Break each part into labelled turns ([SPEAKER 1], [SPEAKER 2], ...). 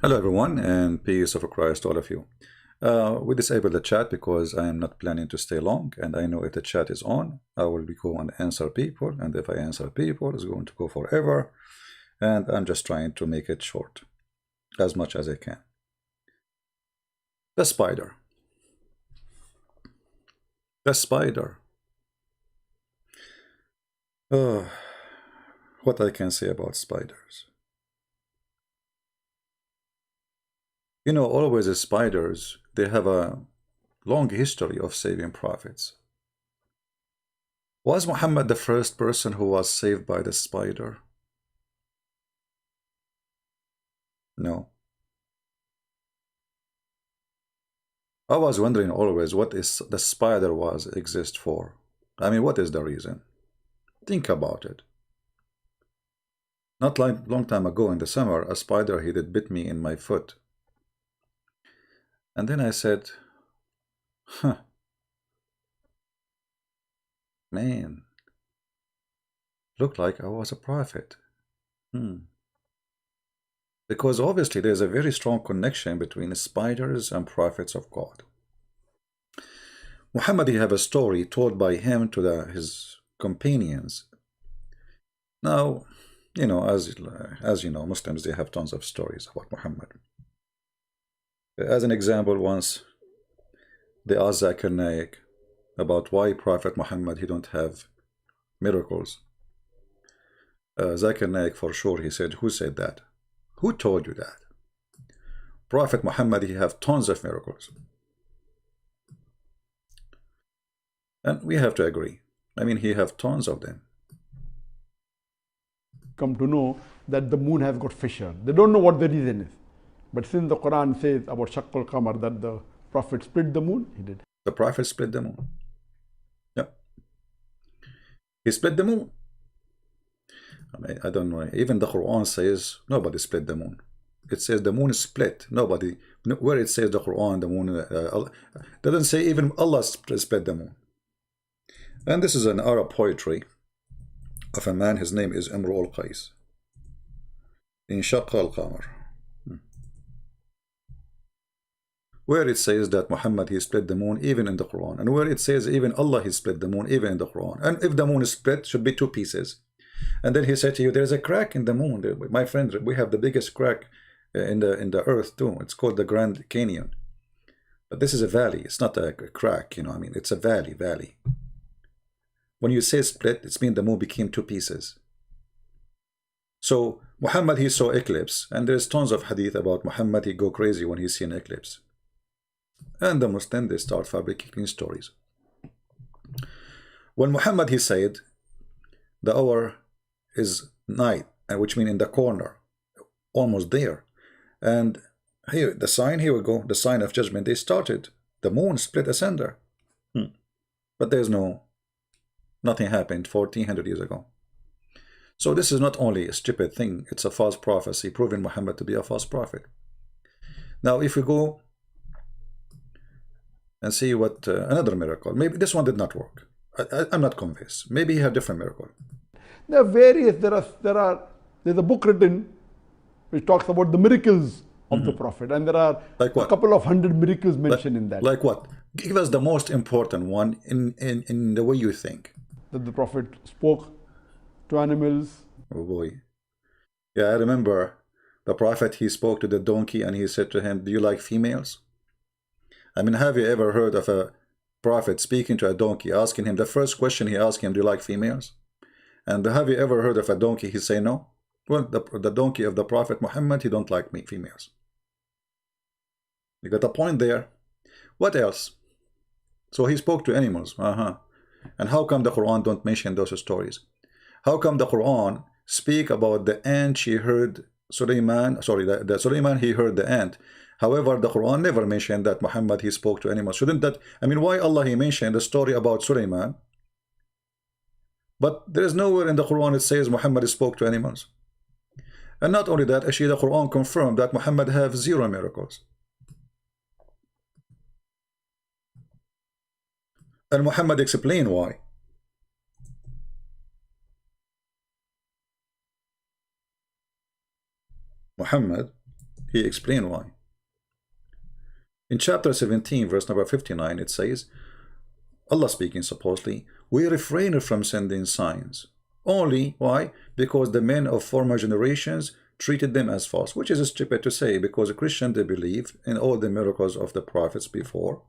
[SPEAKER 1] Hello everyone and peace of Christ to all of you. We disabled the chat because I am not planning to stay long, and I know if the chat is on, I will go and answer people, and if I answer people, it's going to go forever, and I'm just trying to make it short as much as I can. The spider. The spider. What I can say about spiders. You know, always the spiders, they have a long history of saving prophets. Was Muhammad the first person who was saved by the spider? No. I was wondering always what is the spider was exist for. I mean, what is the reason? Think about it. Not like long time ago in the summer, a spider, he did bit me in my foot. And then I said, huh, man, looked like I was a prophet. Because obviously there's a very strong connection between spiders and prophets of God. Muhammad, he have a story told by him to his companions. Now, you know, as you know, Muslims, they have tons of stories about Muhammad. As an example, once they asked Zakir Naik about why Prophet Muhammad, he don't have miracles. Zakir Naik, for sure, he said, who said that? Who told you that? Prophet Muhammad, he have tons of miracles. And we have to agree. I mean, he have tons of them.
[SPEAKER 2] Come to know that the moon has got fissure. They don't know what the reason is. But since the Quran says about Shaqqul Qamar that the Prophet split the moon, he did.
[SPEAKER 1] The Prophet split the moon. Yep. He split the moon. I mean, I don't know. Even the Quran says nobody split the moon. It says the moon is split. Nobody. Where it says the Quran, the moon doesn't say even Allah split the moon. And this is an Arab poetry of a man. His name is Imru al-Qais. In Shaqqa al-Qamar, where it says that Muhammad, he split the moon, even in the Quran, and where it says even Allah, he split the moon, even in the Quran. And if the moon is split, it should be two pieces. And then he said to you, there's a crack in the moon. My friend, we have the biggest crack in the earth too. It's called the Grand Canyon. But this is a valley. It's not a crack, you know. I mean, it's a valley. When you say split, it means the moon became two pieces. So Muhammad, he saw eclipse, and there's tons of hadith about Muhammad. He go crazy when he see an eclipse. And the Muslims, they start fabricating stories. When Muhammad, he said, the hour is night, and which means in the corner, almost there. And here, the sign, here we go, the sign of judgment, they started. The moon split asunder. But there's nothing happened 1400 years ago. So this is not only a stupid thing, it's a false prophecy, proving Muhammad to be a false prophet. Now, if we go and see what another miracle, maybe this one did not work. I'm not convinced. Maybe he had different miracle.
[SPEAKER 2] There are various, there's a book written which talks about the miracles of the Prophet, and there are
[SPEAKER 1] like
[SPEAKER 2] a couple of hundred miracles mentioned in that.
[SPEAKER 1] Like what? Give us the most important one in the way you think.
[SPEAKER 2] That the Prophet spoke to animals.
[SPEAKER 1] Oh boy. Yeah, I remember the Prophet, he spoke to the donkey and he said to him, do you like females? I mean, have you ever heard of a prophet speaking to a donkey, asking him, the first question he asked him, do you like females? And have you ever heard of a donkey, he say no? Well, the donkey of the Prophet Muhammad, he don't like females. You got a point there. What else? So he spoke to animals. And how come the Quran don't mention those stories? How come the Quran speak about the ant she heard Sulaiman, sorry, the Sulaiman, he heard the ant. However, the Quran never mentioned that Muhammad, he spoke to animals. Shouldn't that, I mean, why Allah, he mentioned the story about Sulaiman, but there is nowhere in the Quran it says Muhammad spoke to animals. And not only that, actually the Quran confirmed that Muhammad have 0 miracles. And Muhammad explained why. Muhammad, He explained why. In chapter 17, verse number 59, it says, Allah speaking supposedly, we refrain from sending signs. Only, why? Because the men of former generations treated them as false, which is stupid to say, because the Christian, they believe in all the miracles of the prophets before,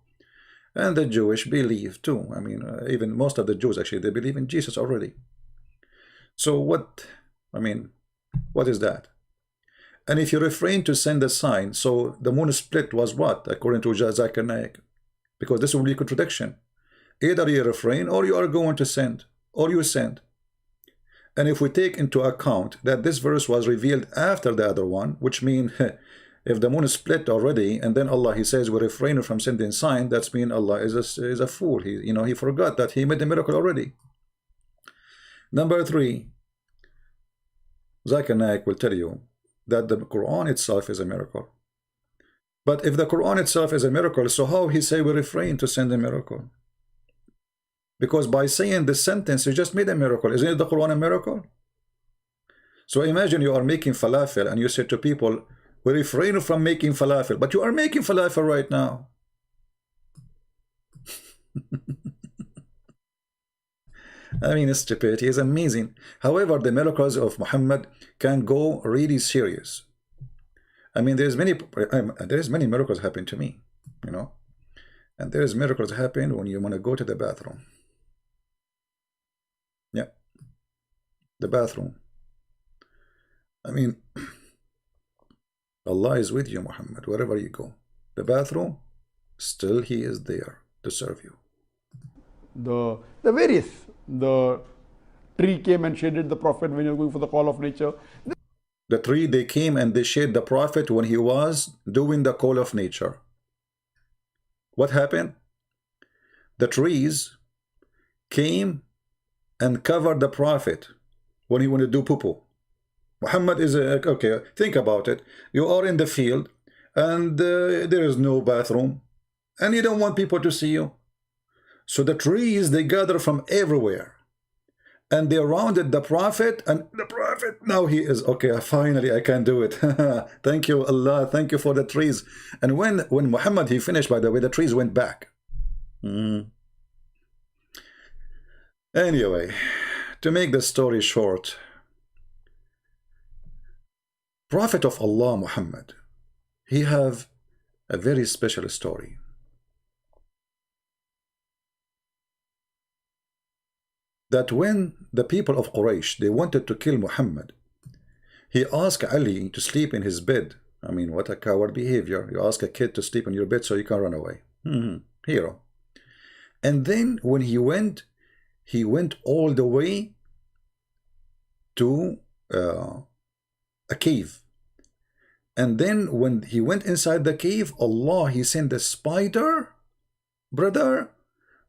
[SPEAKER 1] and the Jewish believe too. I mean, even most of the Jews, actually, they believe in Jesus already. So what, I mean, what is that? And if you refrain to send a sign, so the moon split was what, according to Zakir Naik? Because this will be contradiction. Either you refrain, or you are going to send, or you send. And if we take into account that this verse was revealed after the other one, which means if the moon is split already, and then Allah, he says we refrain from sending sign, that's mean Allah is a fool. He forgot that he made the miracle already. Number 3, Zakir Naik will tell you that the Quran itself is a miracle. But if the Quran itself is a miracle, so how he say we refrain to send a miracle? Because by saying this sentence, you just made a miracle. Isn't it the Quran a miracle? So imagine you are making falafel and you say to people, we refrain from making falafel, but you are making falafel right now. I mean, stupidity is amazing. However, the miracles of Muhammad can go really serious. I mean, there's many miracles happen to me, you know, and there's miracles happen when you want to go to the bathroom. Yeah, the bathroom. I mean, Allah is with you, Muhammad, wherever you go. The bathroom, still He is there to serve you.
[SPEAKER 2] The tree came and shaded the Prophet when he was going for the call of nature.
[SPEAKER 1] The tree, they came and they shaded the Prophet when he was doing the call of nature. What happened? The trees came and covered the Prophet when he wanted to do poo-poo. Muhammad is okay, think about it. You are in the field and there is no bathroom and you don't want people to see you. So the trees, they gather from everywhere and they surrounded the Prophet, and the Prophet, now he is okay, finally I can do it. Thank you, Allah, thank you for the trees. And when Muhammad, he finished, by the way, the trees went back. Anyway, to make the story short, Prophet of Allah Muhammad, he have a very special story. That when the people of Quraysh, they wanted to kill Muhammad, he asked Ali to sleep in his bed. I mean, what a coward behavior. You ask a kid to sleep in your bed so you can run away. Hero. And then when he went all the way to a cave. And then when he went inside the cave, Allah, he sent a spider, brother,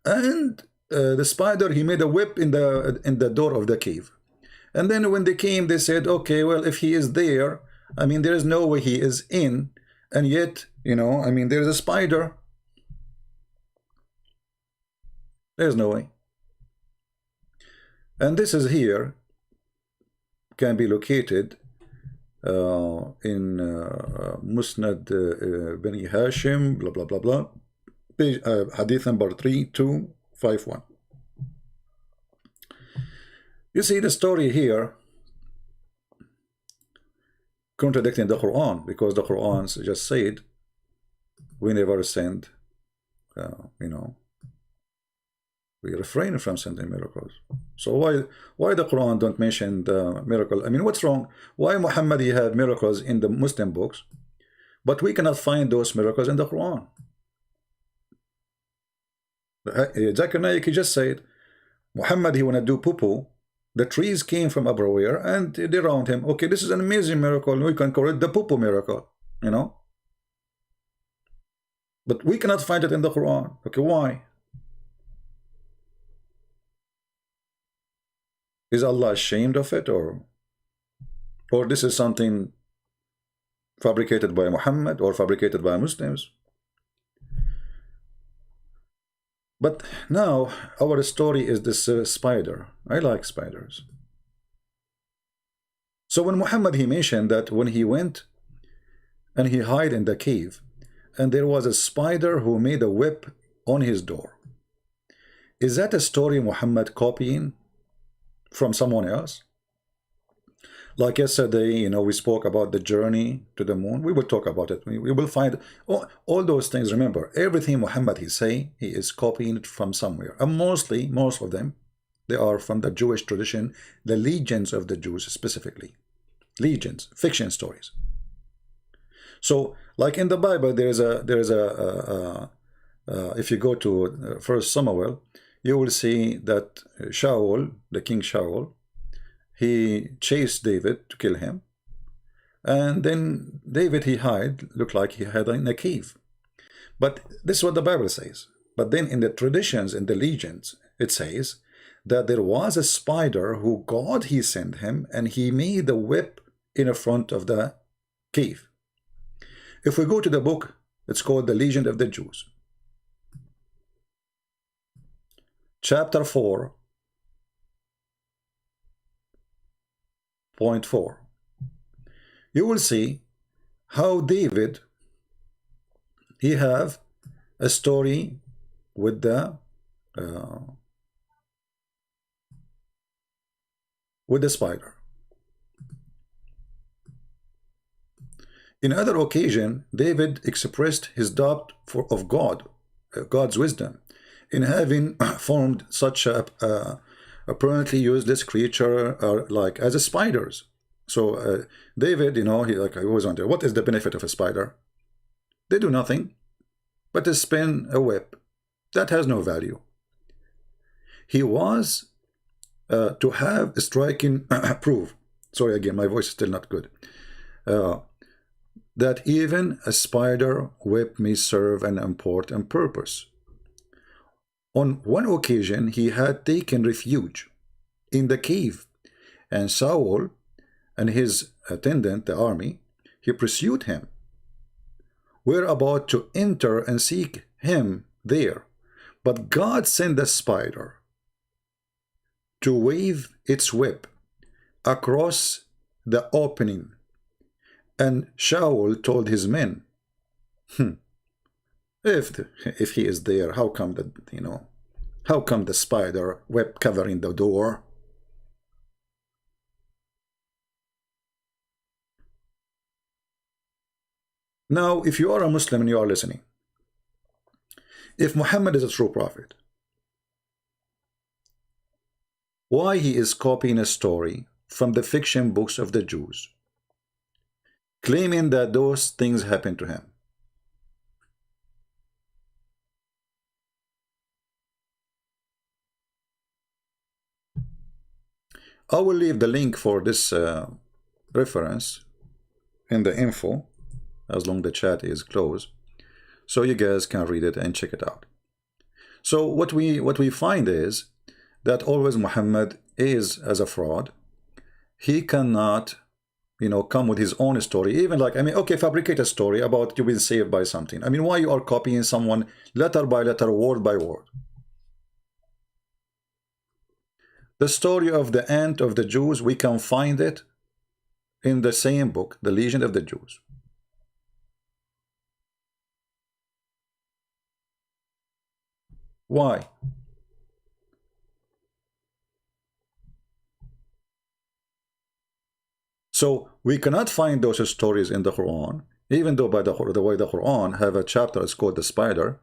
[SPEAKER 1] and the spider, he made a whip in the door of the cave. And then when they came, they said, okay, well, if he is there, I mean, there is no way he is in, and yet, you know, I mean, there's a spider. There's no way. And this is here, can be located in Musnad Bani Hashim, blah, blah, blah, blah. Page, hadith number 3251. You see the story here contradicting the Quran, because the Quran just said we never send, you know, we refrain from sending miracles. So why the Quran don't mention the miracle? I mean, what's wrong? Why Muhammad, he have miracles in the Muslim books, but we cannot find those miracles in the Quran? Zakir Naik, he just said Muhammad, he want to do poo-poo, the trees came from everywhere and they around him. Okay, this is an amazing miracle, we can call it the poo-poo miracle, you know, but we cannot find it in the Quran. Okay, why? Is Allah ashamed of it, or this is something fabricated by Muhammad or fabricated by Muslims? But now our story is this spider. I like spiders. So when Muhammad, he mentioned that when he went and he hid in the cave, and there was a spider who made a web on his door. Is that a story Muhammad copying from someone else? Like yesterday, we spoke about the journey to the moon. We will talk about it. We will find all those things. Remember, everything Muhammad he say, he is copying it from somewhere. And most of them, they are from the Jewish tradition, the legends of the Jews specifically. Legends, fiction stories. So, like in the Bible, if you go to 1 Samuel, you will see that Shaul, the king Shaul, he chased David to kill him, and then David he hid, looked like he hid in a cave. But this is what the Bible says. But then in the traditions, in the legends, it says that there was a spider who God he sent him, and he made a web in the front of the cave. If we go to the book, it's called The Legend of the Jews. Chapter 4.4. You will see how David, he have a story with the spider. In other occasion, David expressed his doubt of God's wisdom in having formed such a apparently useless creature like as a spiders. So David, he always wonder, what is the benefit of a spider? They do nothing but to spin a web that has no value. He was to have a striking proof. Sorry again, my voice is still not good. That even a spider web may serve an important purpose. On one occasion, he had taken refuge in the cave, and Saul and his attendant, the army, he pursued him. We're about to enter and seek him there, but God sent a spider to wave its web across the opening, and Shaul told his men, if he is there, how come the spider web covering the door? Now, if you are a Muslim and you are listening, if Muhammad is a true prophet, why he is copying a story from the fiction books of the Jews, claiming that those things happened to him? I will leave the link for this reference in the info, as long as the chat is closed, so you guys can read it and check it out. So what we find is that always Muhammad is as a fraud. He cannot, come with his own story. Even okay, fabricate a story about you've been saved by something. Why you are copying someone letter by letter, word by word? The story of the ant of the Jews, we can find it in the same book, The Legend of the Jews. Why? So we cannot find those stories in the Quran, even though by the way the Quran have a chapter it's called the spider.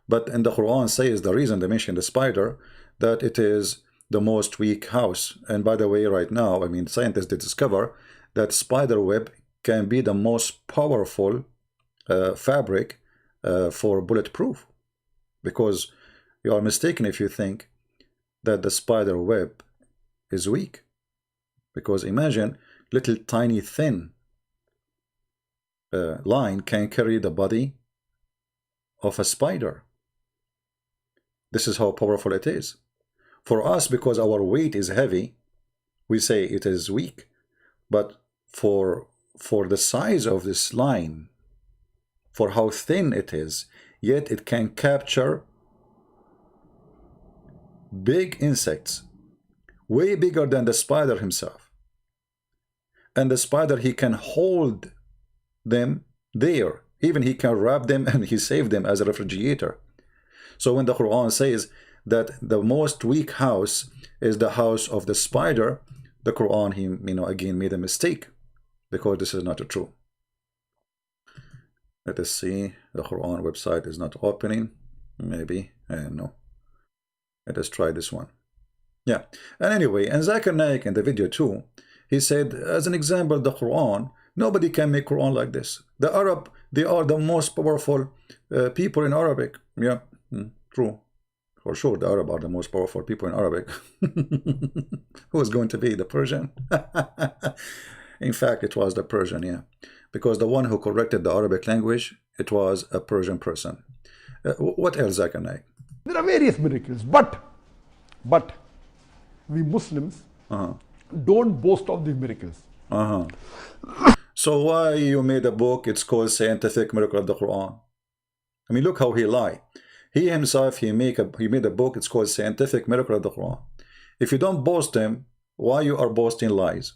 [SPEAKER 1] But in the Quran says the reason they mention the spider, that it is the most weak house. And by the way, right now, scientists did discover that spider web can be the most powerful fabric for bulletproof. Because you are mistaken if you think that the spider web is weak. Because imagine little tiny thin line can carry the body of a spider. This is how powerful it is. For us, because our weight is heavy, we say it is weak. But for the size of this line, for how thin it is, yet it can capture big insects, way bigger than the spider himself. And the spider, he can hold them there. Even he can wrap them and he saved them as a refrigerator. So when the Quran says that the most weak house is the house of the spider, the Quran, he, again made a mistake, because this is not true. Let us see. The Quran website is not opening. Maybe, I don't know. Let us try this one. Yeah. And anyway, and Zakir Naik in the video too, he said, as an example, the Quran, nobody can make Quran like this. The Arab, they are the most powerful people in Arabic. Yeah, true. For sure, the Arab are the most powerful people in Arabic. Who is going to be the Persian? In fact, it was the Persian, yeah. Because the one who corrected the Arabic language, it was a Persian person. What else, Zakir Naik?
[SPEAKER 2] There are various miracles, but we Muslims don't boast of these miracles.
[SPEAKER 1] So why you made a book, it's called Scientific Miracle of the Quran? I mean, look how he lied. He himself, he made a book, it's called Scientific Miracle of the Quran. If you don't boast them, why you are boasting lies?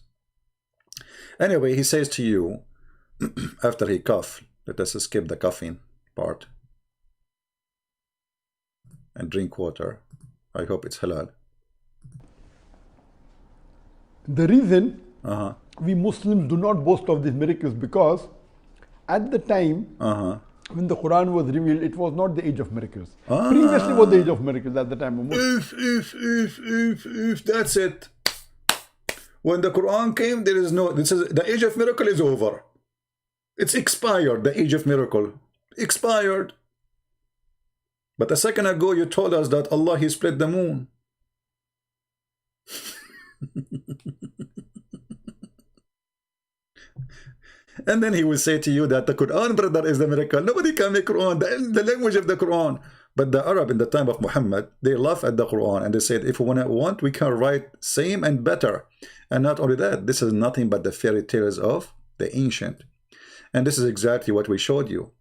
[SPEAKER 1] Anyway, he says to you, after he coughed, let us skip the coughing part and drink water. I hope it's halal.
[SPEAKER 2] The reason we Muslims do not boast of these miracles, because at the time when the Quran was revealed, it was not the age of miracles. Previously was the age of miracles at the time of Muslims.
[SPEAKER 1] If that's it. When the Quran came, there is no, this is, the age of miracle is over. It's expired, the age of miracle. Expired. But a second ago, you told us that Allah, He split the moon. And then he will say to you that the Quran, brother, is the miracle. Nobody can make Quran, the language of the Quran. But the Arab in the time of Muhammad, they laugh at the Quran and they said, if we want, we can write same and better. And not only that, this is nothing but the fairy tales of the ancient. And this is exactly what we showed you.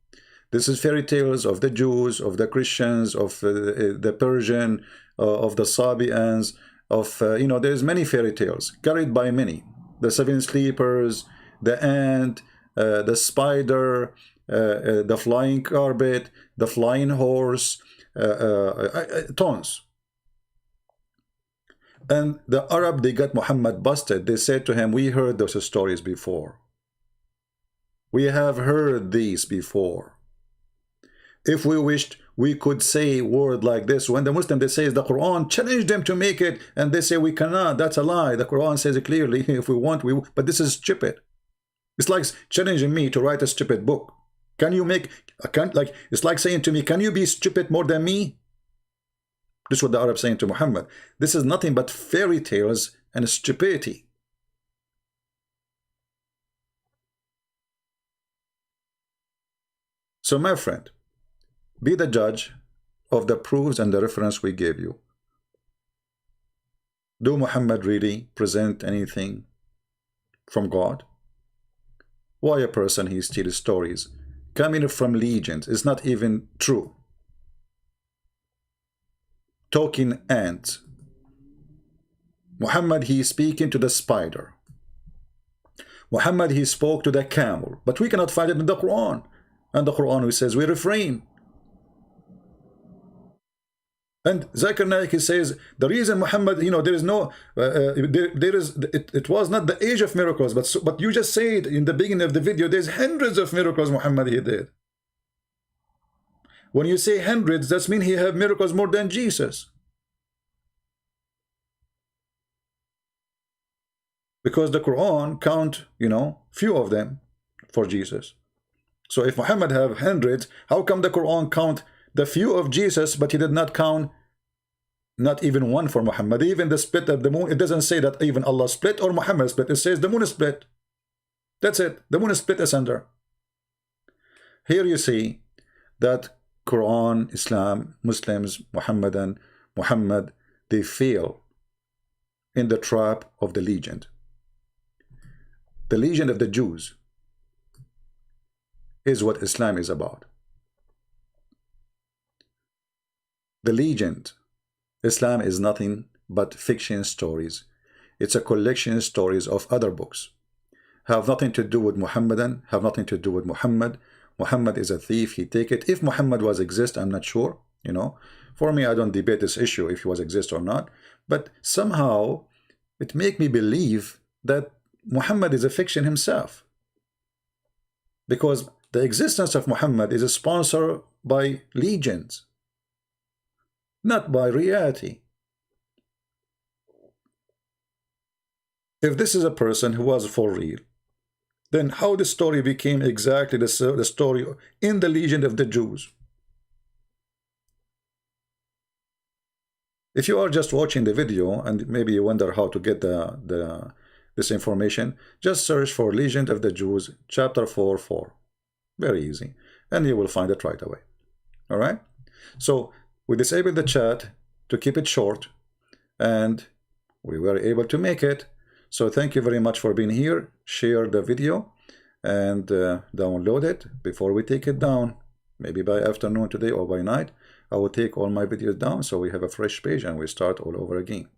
[SPEAKER 1] This is fairy tales of the Jews, of the Christians, of the Persian, of the Sabians, of, there's many fairy tales carried by many. The seven sleepers, the ant, the spider, the flying carpet, the flying horse, tons. And the Arab, they got Muhammad busted. They said to him, we heard those stories before. We have heard these before. If we wished, we could say a word like this. When the Muslim, they say the Quran, challenge them to make it, and they say we cannot. That's a lie. The Quran says it clearly. If we want, we will. But this is stupid. It's like challenging me to write a stupid book. Can you make, it's like saying to me, can you be stupid more than me? This is what the Arab saying to Muhammad. This is nothing but fairy tales and stupidity. So my friend, be the judge of the proofs and the reference we gave you. Do Muhammad really present anything from God? Why a person he steals stories coming from legends is not even true? Talking ants. Muhammad, he is speaking to the spider. Muhammad, he spoke to the camel, but we cannot find it in the Quran. And the Quran, he says we refrain. And Zakir Naik, he says the reason Muhammad, there is no, it was not the age of miracles, but you just said in the beginning of the video, there's hundreds of miracles Muhammad he did. When you say hundreds, that means he had miracles more than Jesus. Because the Quran count, few of them for Jesus. So if Muhammad have hundreds, how come the Quran count the few of Jesus, but he did not count not even one for Muhammad? Even the split of the moon, it doesn't say that even Allah split or Muhammad split. It says the moon is split. That's it. The moon is split asunder. Here you see that Quran, Islam, Muslims, Muhammad, they fail in the trap of the legend. The legend of the Jews is what Islam is about. The legend, Islam is nothing but fiction stories. It's a collection of stories of other books. have nothing to do with Muhammadan, have nothing to do with Muhammad. Muhammad is a thief, he take it. If Muhammad was exist, I'm not sure, you know. For me, I don't debate this issue if he was exist or not. But somehow, it make me believe that Muhammad is a fiction himself. Because the existence of Muhammad is sponsored by legends, not by reality. If this is a person who was for real, then how the story became exactly the story in the legend of the Jews? If you are just watching the video and maybe you wonder how to get this information, just search for Legend of the Jews chapter 4:4. Very easy, and you will find it right away. All right, so we disabled the chat to keep it short, and we were able to make it. So thank you very much for being here. Share the video and download it before we take it down. Maybe by afternoon today or by night, I will take all my videos down so we have a fresh page and we start all over again.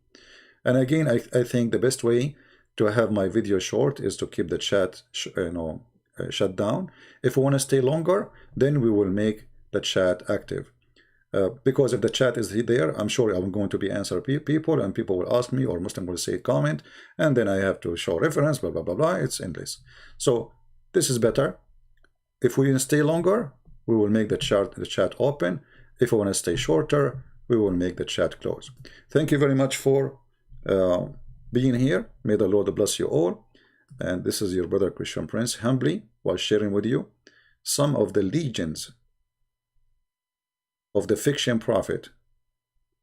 [SPEAKER 1] And again, I think the best way to have my video short is to keep the chat shut down. If we want to stay longer, then we will make the chat active. Because if the chat is there, I'm sure I'm going to be answer people, and people will ask me, or Muslim will say comment, and then I have to show reference, blah, blah, blah, blah. It's endless. So this is better. If we stay longer, we will make the chat open. If we want to stay shorter, we will make the chat close. Thank you very much for being here. May the Lord bless you all. And this is your brother Christian Prince, humbly, while sharing with you some of the legends of the fiction prophet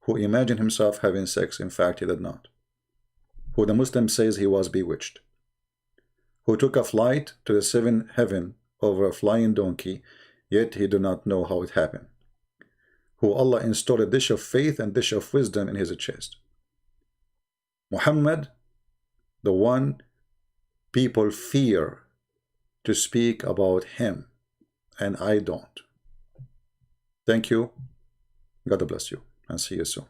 [SPEAKER 1] who imagined himself having sex. In fact, he did not. Who the Muslim says he was bewitched. Who took a flight to the seventh heaven over a flying donkey, yet he did not know how it happened. Who Allah installed a dish of faith and dish of wisdom in his chest. Muhammad, the one people fear to speak about him, and I don't. Thank you. God bless you, and see you soon.